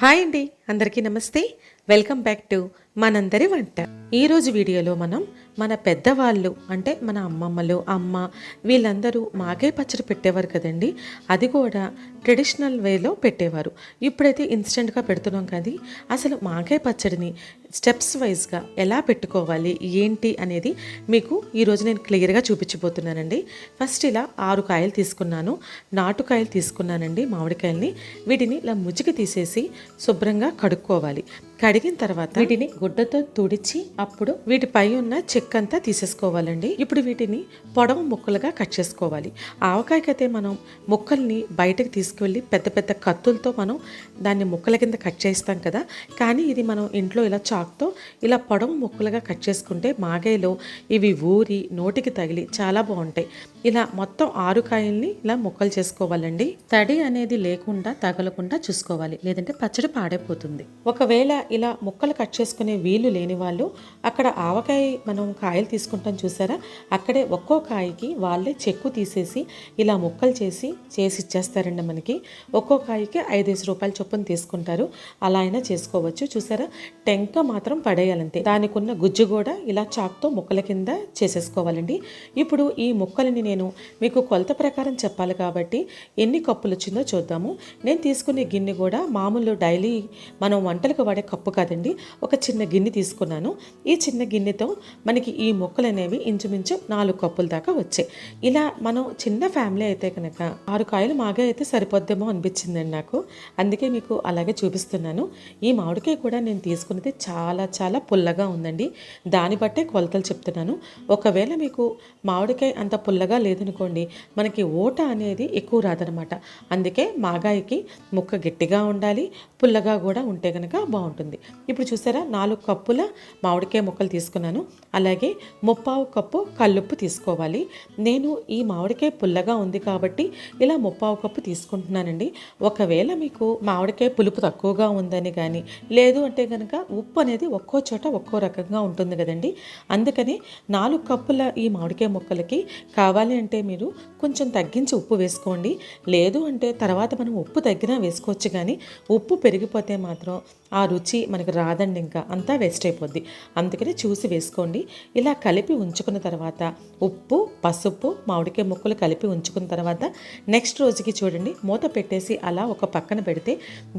Hi అండి, అందరికీ నమస్తే. వెల్కమ్ బ్యాక్ టు మనందరి వంట. ఈరోజు వీడియోలో మనం మన పెద్దవాళ్ళు అంటే మన అమ్మమ్మలు, అమ్మ వీళ్ళందరూ మాగాయ పచ్చడి పెట్టేవారు కదండి. అది కూడా ట్రెడిషనల్ వేలో పెట్టేవారు. ఇప్పుడైతే ఇన్స్టెంట్గా పెడుతున్నాం కదా. అసలు మాగాయ పచ్చడిని స్టెప్స్ వైజ్గా ఎలా పెట్టుకోవాలి ఏంటి అనేది మీకు ఈరోజు నేను క్లియర్గా చూపించబోతున్నానండి. ఫస్ట్ ఇలా 6 కాయలు తీసుకున్నాను, నాటుకాయలు తీసుకున్నానండి, మామిడికాయల్ని. వీటిని ఇలా ముచ్చికి తీసేసి శుభ్రంగా కడుక్కోవాలి. కడిగిన తర్వాత వీటిని గుడ్డతో తుడిచి అప్పుడు వీటిపై ఉన్న చెక్కంతా తీసేసుకోవాలండి. ఇప్పుడు వీటిని పొడవు ముక్కలుగా కట్ చేసుకోవాలి. ఆవకాయకైతే మనం ముక్కల్ని బయటకు తీసుకువెళ్ళి పెద్ద పెద్ద కత్తులతో మనం దాన్ని ముక్కల కింద కట్ చేస్తాం కదా. కానీ ఇది మనం ఇంట్లో ఇలా చాక్తో ఇలా పొడవు ముక్కలుగా కట్ చేసుకుంటే మాగాయలో ఇవి ఊరి నోటికి తగిలి చాలా బాగుంటాయి. ఇలా మొత్తం 6 కాయల్ని ఇలా ముక్కలు చేసుకోవాలండి. తడి అనేది లేకుండా తగలకుండా చూసుకోవాలి, లేదంటే పచ్చడి పాడైపోతుంది. ఒకవేళ ఇలా ముక్కలు కట్ చేసుకునే వీలు లేని వాళ్ళు అక్కడ ఆవకాయ మనం కాయలు తీసుకుంటాం చూసారా, అక్కడే ఒక్కో కాయకి వాళ్ళే చెక్కు తీసేసి ఇలా ముక్కలు చేసి ఇచ్చేస్తారండి. మనకి ఒక్కో కాయకి 5 రూపాయల చొప్పున తీసుకుంటారు. అలా అయినా చేసుకోవచ్చు. చూసారా, టెంక మాత్రం పడేయాలంతే. దానికి ఉన్న గుజ్జు కూడా ఇలా చాక్తో ముక్కల కింద చేసేసుకోవాలండి. ఇప్పుడు ఈ ముక్కలని నేను మీకు కొలత ప్రకారం చెప్పాలి కాబట్టి ఎన్ని కప్పులు వచ్చిందో చూద్దాము. నేను తీసుకునే గిన్నె కూడా మామూలు డైలీ మనం వంటలకు వాడే కప్పు కాదండి, ఒక చిన్న గిన్నె తీసుకున్నాను. ఈ చిన్న గిన్నెతో మనకి ఈ ముక్కలు అనేవి ఇంచుమించు 4 కప్పుల దాకా వచ్చాయి. ఇలా మనం చిన్న ఫ్యామిలీ అయితే కనుక 6 కాయలు మాగాయ అయితే సరిపోద్దేమో అనిపించిందండి నాకు. అందుకే మీకు అలాగే చూపిస్తున్నాను. ఈ మామిడికాయ కూడా నేను తీసుకున్నది చాలా చాలా పుల్లగా ఉందండి. దాన్ని బట్టే కొలతలు చెప్తున్నాను. ఒకవేళ మీకు మామిడికాయ అంత పుల్లగా లేదనుకోండి, మనకి ఊట అనేది ఎక్కువ రాదనమాట. అందుకే మాగాయకి ముక్క గట్టిగా ఉండాలి, పుల్లగా కూడా ఉంటే కనుక బాగుంటుంది. ఇప్పుడు చూసారా, 4 కప్పుల మామిడికాయ ముక్కలు తీసుకున్నాను. అలాగే 3/4 కప్పు కల్లుప్పు తీసుకోవాలి. నేను ఈ మామిడికాయ పుల్లగా ఉంది కాబట్టి ఇలా 3/4 కప్పు తీసుకుంటున్నానండి. ఒకవేళ మీకు మామిడికాయ పులుపు తక్కువగా ఉందని కానీ లేదు అంటే కనుక ఉప్పు అనేది ఒక్కో చోట ఒక్కో రకంగా ఉంటుంది కదండి. అందుకని 4 కప్పుల ఈ మామిడికాయ ముక్కలకి కావాలి అంటే మీరు కొంచెం తగ్గించి ఉప్పు వేసుకోండి. లేదు అంటే తర్వాత మనం ఉప్పు తగ్గినా వేసుకోవచ్చు, కానీ ఉప్పు పెరిగిపోతే మాత్రం ఆ రుచి మనకు రాదండి, ఇంకా అంతా వేస్ట్ అయిపోద్ది. అందుకని చూసి వేసుకోండి. ఇలా కలిపి ఉంచుకున్న తర్వాత ఉప్పు, పసుపు, మామిడికాయ ముక్కలు కలిపి ఉంచుకున్న తర్వాత నెక్స్ట్ రోజుకి చూడండి మూత పెట్టేసి అలా ఒక పక్కన పెడితే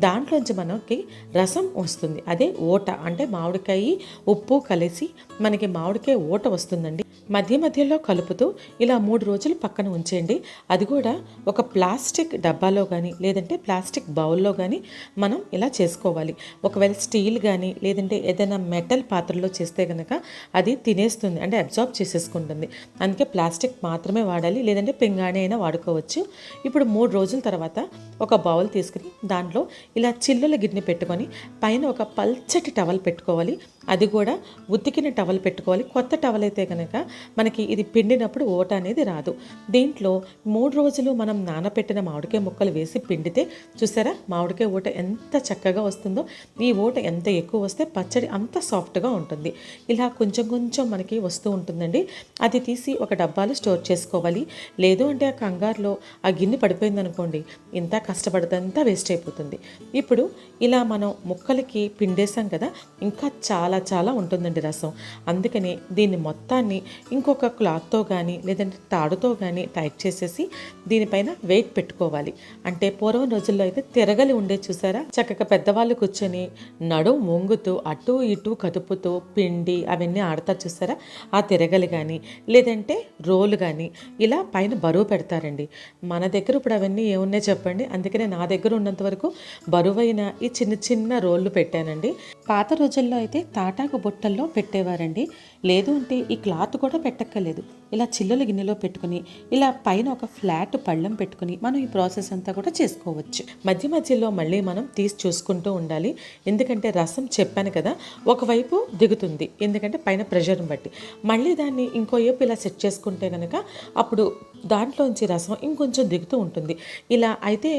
దాంట్లోంచి మనకి రసం వస్తుంది. అదే ఊట అంటే మామిడికాయ ఉప్పు కలిసి మనకి మామిడికాయ ఊట వస్తుందండి. మధ్య మధ్యలో కలుపుతూ ఇలా 3 రోజులు పక్కన ఉంచేయండి. అది కూడా ఒక ప్లాస్టిక్ డబ్బాలో కానీ లేదంటే ప్లాస్టిక్ బౌల్లో కానీ మనం ఇలా చేసుకోవాలి. ఒకవేళ స్టీల్ కానీ లేదంటే ఏదైనా మెటల్ పాత్రలో చేస్తే కనుక అది తినేస్తుంది, అంటే అబ్జార్బ్ చేసేసుకుంటుంది. అందుకే ప్లాస్టిక్ మాత్రమే వాడాలి, లేదంటే పింగాణి అయినా వాడుకోవచ్చు. ఇప్పుడు 3 రోజుల తర్వాత ఒక బౌల్ తీసుకుని దాంట్లో ఇలా చిల్లుల గిన్నె పెట్టుకొని పైన ఒక పల్చటి టవల్ పెట్టుకోవాలి. అది కూడా ఉతికిన టవల్ పెట్టుకోవాలి. కొత్త టవల్ అయితే కనుక మనకి ఇది పిండినప్పుడు ఓట అనేది రాదు. దీంట్లో 3 రోజులు మనం నానబెట్టిన మామిడికాయ ముక్కలు వేసి పిండితే చూసారా, మామిడికాయ ఊట ఎంత చక్కగా వస్తుందో. ఈ ఊట ఎంత ఎక్కువ వస్తే పచ్చడి అంత సాఫ్ట్గా ఉంటుంది. ఇలా కొంచెం కొంచెం మనకి వస్తూ ఉంటుందండి. అది తీసి ఒక డబ్బాలో స్టోర్ చేసుకోవాలి. లేదు అంటే ఆ కంగారులో ఆ గిన్నె పడిపోయింది అనుకోండి, ఇంత కష్టపడదంతా వేస్ట్ అయిపోతుంది. ఇప్పుడు ఇలా మనం ముక్కలకి పిండేసాం కదా, ఇంకా చాలా చాలా ఉంటుందండి రసం. అందుకని దీన్ని మొత్తాన్ని ఇంకొక క్లాత్తో కానీ లేదంటే తాడుతో కానీ టైట్ చేసేసి దీనిపైన వెయిట్ పెట్టుకోవాలి. అంటే పూర్వం రోజుల్లో అయితే తిరగలి ఉండే చూసారా, చక్కగా పెద్దవాళ్ళు కూర్చొని నడుం వంగుతూ అటు ఇటు కదుపుతూ పిండి అవన్నీ ఆడతారు చూసారా, ఆ తిరగలి కానీ లేదంటే రోలు కానీ ఇలా పైన బరువు పెడతారండి. మన దగ్గర ఇప్పుడు అవన్నీ ఏమున్నాయి చెప్పండి. అందుకనే నా దగ్గర ఉన్నంత వరకు బరువైన ఈ చిన్న చిన్న రోళ్ళు పెట్టానండి. పాత రోజుల్లో అయితే తాటాకు బుట్టల్లో పెట్టేవారండి. లేదు అంటే ఈ క్లాత్ కూడా పెట్టక్కర్లేదు, ఇలా చిల్లుల గిన్నెలో పెట్టుకుని ఇలా పైన ఒక ఫ్లాట్ పళ్ళెం పెట్టుకుని మనం ఈ ప్రాసెస్ అంతా కూడా చేసుకోవచ్చు. మధ్య మధ్యలో మళ్ళీ మనం తీసి చూసుకుంటూ ఉండాలి. ఎందుకంటే రసం చెప్పాను కదా, ఒకవైపు దిగుతుంది, ఎందుకంటే పైన ప్రెషర్ని బట్టి. మళ్ళీ దాన్ని ఇంకో వైపు ఇలా సెట్ చేసుకుంటే కనుక అప్పుడు దాంట్లోంచి రసం ఇంకొంచెం దిగుతూ ఉంటుంది. ఇలా అయితే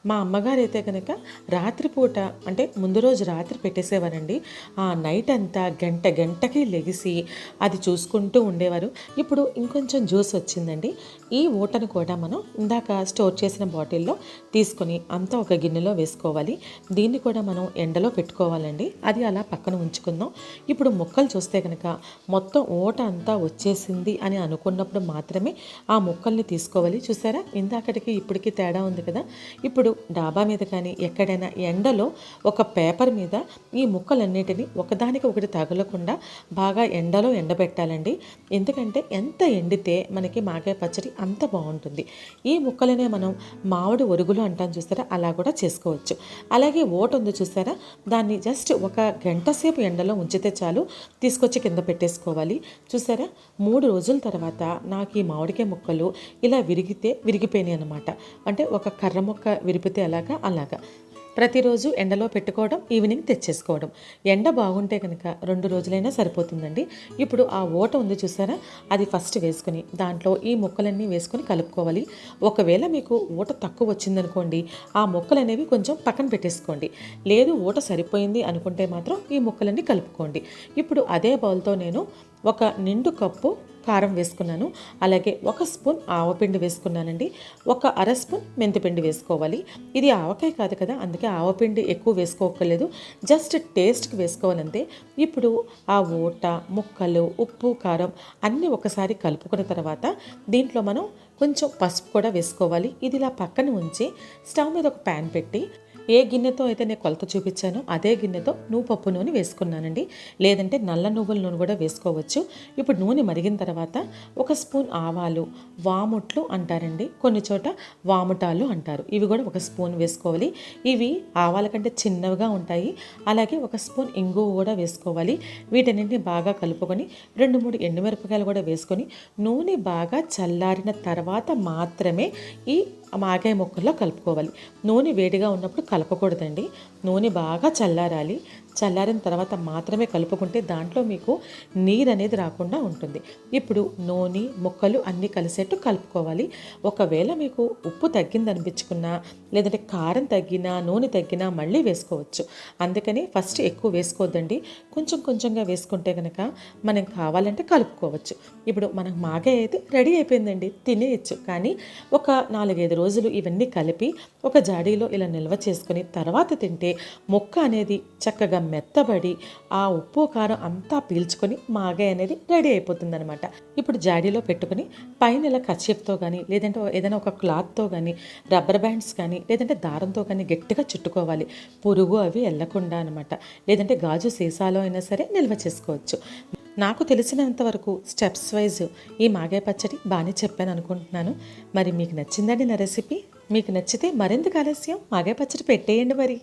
మా అమ్మగారు అయితే కనుక రాత్రిపూట అంటే ముందు రోజు రాత్రి పెట్టేసేవారండి. ఆ నైట్ రాత్రంతా గంటకి లెగిసి అది చూసుకుంటూ ఉండేవారు. ఇప్పుడు ఇంకొంచెం జ్యూస్ వచ్చిందండి. ఈ ఊటను కూడా మనం ఇందాక స్టోర్ చేసిన బాటిల్లో తీసుకొని అంతా ఒక గిన్నెలో వేసుకోవాలి. దీన్ని కూడా మనం ఎండలో పెట్టుకోవాలండి. అది అలా పక్కన ఉంచుకుందాం. ఇప్పుడు ముక్కలు చూస్తే కనుక మొత్తం ఊట అంతా వచ్చేసింది అని అనుకున్నప్పుడు మాత్రమే ఆ ముక్కల్ని తీసుకోవాలి. చూసారా, ఇందాకటికి ఇప్పటికి తేడా ఉంది కదా. ఇప్పుడు డాబా మీద కానీ ఎక్కడైనా ఎండలో ఒక పేపర్ మీద ఈ ముక్కలన్నిటిని ఒకదానికి ఒకటి తగలకుండా బాగా ఎండలో ఎండబెట్టాలండి. ఎందుకంటే ఎంత ఎండితే మనకి మాగాయ పచ్చడి అంత బాగుంటుంది. ఈ ముక్కలనే మనం మామిడి ఒరుగులు అంటాం చూసారా, అలా కూడా చేసుకోవచ్చు. అలాగే ఓట ఉంది చూసారా, దాన్ని జస్ట్ ఒక గంట సేపు ఎండలో ఉంచితే చాలు, తీసుకొచ్చి కింద పెట్టేసుకోవాలి. చూసారా, 3 రోజుల తర్వాత నాకు ఈ మామిడికాయ ముక్కలు ఇలా విరిగిపోయినాయి అనమాట. అంటే ఒక కర్ర ముక్క విరిపితే అలాగా ప్రతిరోజు ఎండలో పెట్టుకోవడం, ఈవినింగ్ తెచ్చేసుకోవడం. ఎండ బాగుంటే కనుక 2 రోజులైనా సరిపోతుందండి. ఇప్పుడు ఆ ఓట ఉంది చూసారా, అది ఫస్ట్ వేసుకొని దాంట్లో ఈ ముక్కలన్నీ వేసుకొని కలుపుకోవాలి. ఒకవేళ మీకు ఓట తక్కువ వచ్చిందనుకోండి, ఆ ముక్కలు అనేవి కొంచెం పక్కన పెట్టేసుకోండి. లేదు ఓట సరిపోయింది అనుకుంటే మాత్రం ఈ ముక్కలన్నీ కలుపుకోండి. ఇప్పుడు అదే బౌల్తో నేను ఒక నిండు కప్పు కారం వేసుకున్నాను. అలాగే 1 స్పూన్ ఆవపిండి వేసుకున్నానండి. 1/2 స్పూన్ మెంతిపిండి వేసుకోవాలి. ఇది ఆవకాయ కాదు కదా, అందుకే ఆవపిండి ఎక్కువ వేసుకోకర్లేదు, జస్ట్ టేస్ట్కి వేసుకోవాలంతే. ఇప్పుడు ఆ ఊట, ముక్కలు, ఉప్పు, కారం అన్నీ ఒకసారి కలుపుకున్న తర్వాత దీంట్లో మనం కొంచెం పసుపు కూడా వేసుకోవాలి. ఇది ఇలా పక్కన ఉంచి స్టవ్ మీద ఒక ప్యాన్ పెట్టి ఏ గిన్నెతో అయితే నేను కొలత చూపించానో అదే గిన్నెతో పప్పు నూనె వేసుకున్నానండి. లేదంటే నల్ల నువ్వుల నూనె కూడా వేసుకోవచ్చు. ఇప్పుడు నూనె మరిగిన తర్వాత 1 స్పూన్ ఆవాలు, వాముట్లు అంటారండి, కొన్ని చోట వాముటాలు అంటారు, ఇవి కూడా 1 స్పూన్ వేసుకోవాలి. ఇవి ఆవాల కంటే చిన్నవిగా ఉంటాయి. అలాగే 1 స్పూన్ ఇంగువ కూడా వేసుకోవాలి. వీటన్నింటిని బాగా కలుపుకొని 2-3 ఎండుమిరపకాయలు కూడా వేసుకొని నూనె బాగా చల్లారిన తర్వాత మాత్రమే ఈ మాగాయ ముక్కల్లో కలుపుకోవాలి. నూనె వేడిగా ఉన్నప్పుడు కలపకూడదండి. నూనె బాగా చల్లారాలి. చల్లారిన తర్వాత మాత్రమే కలుపుకుంటే దాంట్లో మీకు నీరు అనేది రాకుండా ఉంటుంది. ఇప్పుడు నూనె, ముక్కలు అన్నీ కలిసేట్టు కలుపుకోవాలి. ఒకవేళ మీకు ఉప్పు తగ్గింది అనిపించుకున్నా, లేదంటే కారం తగ్గినా, నూనె తగ్గినా మళ్ళీ వేసుకోవచ్చు. అందుకని ఫస్ట్ ఎక్కువ వేసుకోవద్దండి. కొంచెంగా వేసుకుంటే కనుక మనం కావాలంటే కలుపుకోవచ్చు. ఇప్పుడు మనకు మాగాయ అయితే రెడీ అయిపోయిందండి, తినేయచ్చు. కానీ ఒక 4-5 రోజులు ఇవన్నీ కలిపి ఒక జాడీలో ఇలా నిల్వ చేసుకొని తర్వాత తింటే ముక్క అనేది చక్కగా మెత్తబడి ఆ ఉప్పు కారం అంతా పీల్చుకొని మాగాయ అనేది రెడీ అయిపోతుంది అనమాట. ఇప్పుడు జాడీలో పెట్టుకుని పైన ఇలా కర్చీఫ్తో కానీ, లేదంటే ఏదైనా ఒక క్లాత్తో కానీ, రబ్బర్ బ్యాండ్స్ కానీ, లేదంటే దారంతో కానీ గట్టిగా చుట్టుకోవాలి, పురుగు అవి వెళ్ళకుండా అనమాట. లేదంటే గాజు సీసాలో అయినా సరే నిల్వ చేసుకోవచ్చు. నాకు తెలిసినంత వరకు స్టెప్స్ వైజ్ ఈ మాగాయ పచ్చడి బాగానే చెప్పాను అనుకుంటున్నాను. మరి మీకు నచ్చిందండి నా రెసిపీ? మీకు నచ్చితే మరెందుకు ఆలస్యం, మాగాయ పచ్చడి పెట్టేయండి మరి.